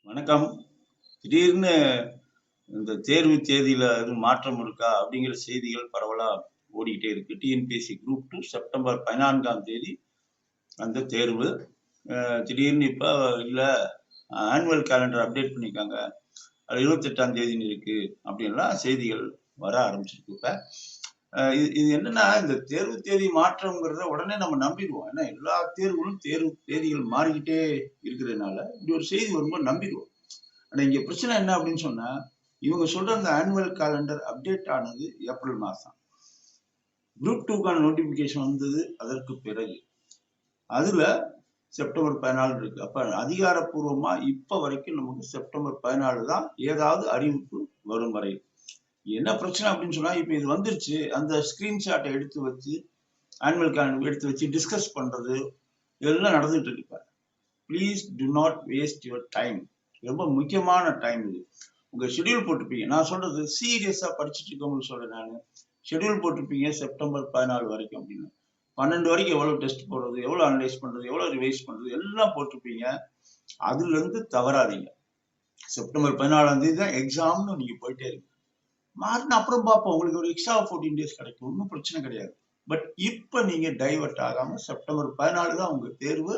வணக்கம். திடீர்னு இந்த தேர்வு தேதியில எதுவும் மாற்றம் இருக்கா? அப்படிங்கிற செய்திகள் பரவலா ஓடிக்கிட்டே இருக்கு. டிஎன்பிஎஸ்சி குரூப் 2 செப்டம்பர் 14ஆம் தேதி அந்த தேர்வு. திடீர்னு இப்ப இல்ல ஆனுவல் கேலண்டர் அப்டேட் பண்ணியிருக்காங்க. அது 28ஆம் தேதின்னு இருக்கு அப்படின்லாம் செய்திகள் வர ஆரம்பிச்சிருக்கு இப்ப. இது என்னன்னா, இந்த தேர்வு தேதி மாற்றம்ங்கிறத உடனே நம்ம நம்பிருவோம். ஏன்னா எல்லா தேர்வுகளும் தேர்வு தேதிகள் மாறிக்கிட்டே இருக்கிறதுனால, இப்படி ஒரு செய்தி வரும்போது நம்பிருவோம். ஆனா இங்க பிரச்சனை என்ன அப்படின்னு சொன்னா, இவங்க சொல்ற அந்த ஆனுவல் காலண்டர் அப்டேட் ஆனது ஏப்ரல் மாசம். குரூப் 2க்கான நோட்டிபிகேஷன் வந்தது அதற்கு பிறகு. அதுல செப்டம்பர் 14 இருக்கு. அப்ப அதிகாரப்பூர்வமா இப்ப வரைக்கும் நமக்கு செப்டம்பர் 14 தான் ஏதாவது அறிவிப்பு வரும் வரை. என்ன பிரச்சனை அப்படின்னு சொன்னா, இப்ப இது வந்துருச்சு. அந்த ஸ்கிரீன்ஷாட்டை எடுத்து வச்சு ஆனுவல் காலண்டர் எடுத்து வச்சு டிஸ்கஸ் பண்றது இதெல்லாம் நடந்துட்டு இருக்கு இப்ப. Please to not waste your time. ரொம்ப முக்கியமான டைம் இது. உங்க ஷெட்யூல் போட்டிருப்பீங்க. நான் சொல்றது சீரியஸா படிச்சுட்டு இருக்கவங்களுக்கு சொல்றேன் நானு. ஷெட்யூல் போட்டிருப்பீங்க செப்டம்பர் 14 வரைக்கும் அப்படின்னு. 12 வரைக்கும் எவ்வளவு டெஸ்ட் போடுறது, எவ்வளவு அனலைஸ் பண்றது, எவ்வளவு ரிவைஸ் பண்றது எல்லாம் போட்டிருப்பீங்க. அதுல இருந்து தவறாதீங்க. செப்டம்பர் 14ஆம் தேதி தான் எக்ஸாம்னு நீங்க போயிட்டே இருக்கு. மாறின அப்புறம் பார்ப்போம். உங்களுக்கு ஒரு எக்ஸ்ட்ரா 14 டேஸ் கிடைக்கும். ஒன்றும் பிரச்சனை கிடையாது. பட் இப்ப நீங்க டைவர்ட் ஆகாம செப்டம்பர் 14 தான் உங்க தேர்வு.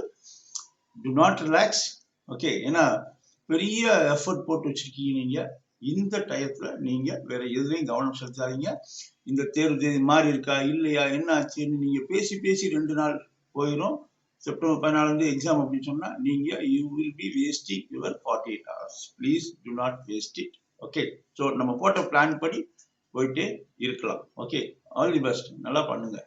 To not relax. ஓகே. ஏன்னா பெரிய எஃபர்ட் போட்டு வச்சிருக்கீங்க நீங்க. இந்த டயத்துல நீங்க வேற எதுலையும் கவனம் செலுத்தாதீங்க. இந்த தேர்வு தேதி மாறி இருக்கா இல்லையா என்ன ஆச்சுன்னு நீங்க பேசி பேசி 2 நாள் போயிடும். செப்டம்பர் 14 எக்ஸாம் அப்படின்னு சொன்னா நீங்க you will be wasting your 48 hours. Please to not waste it. Okay. So நம்ம போட்ட பிளான் படி போயிட்டே இருக்கலாம். ஓகே. All the best. நல்லா பண்ணுங்க.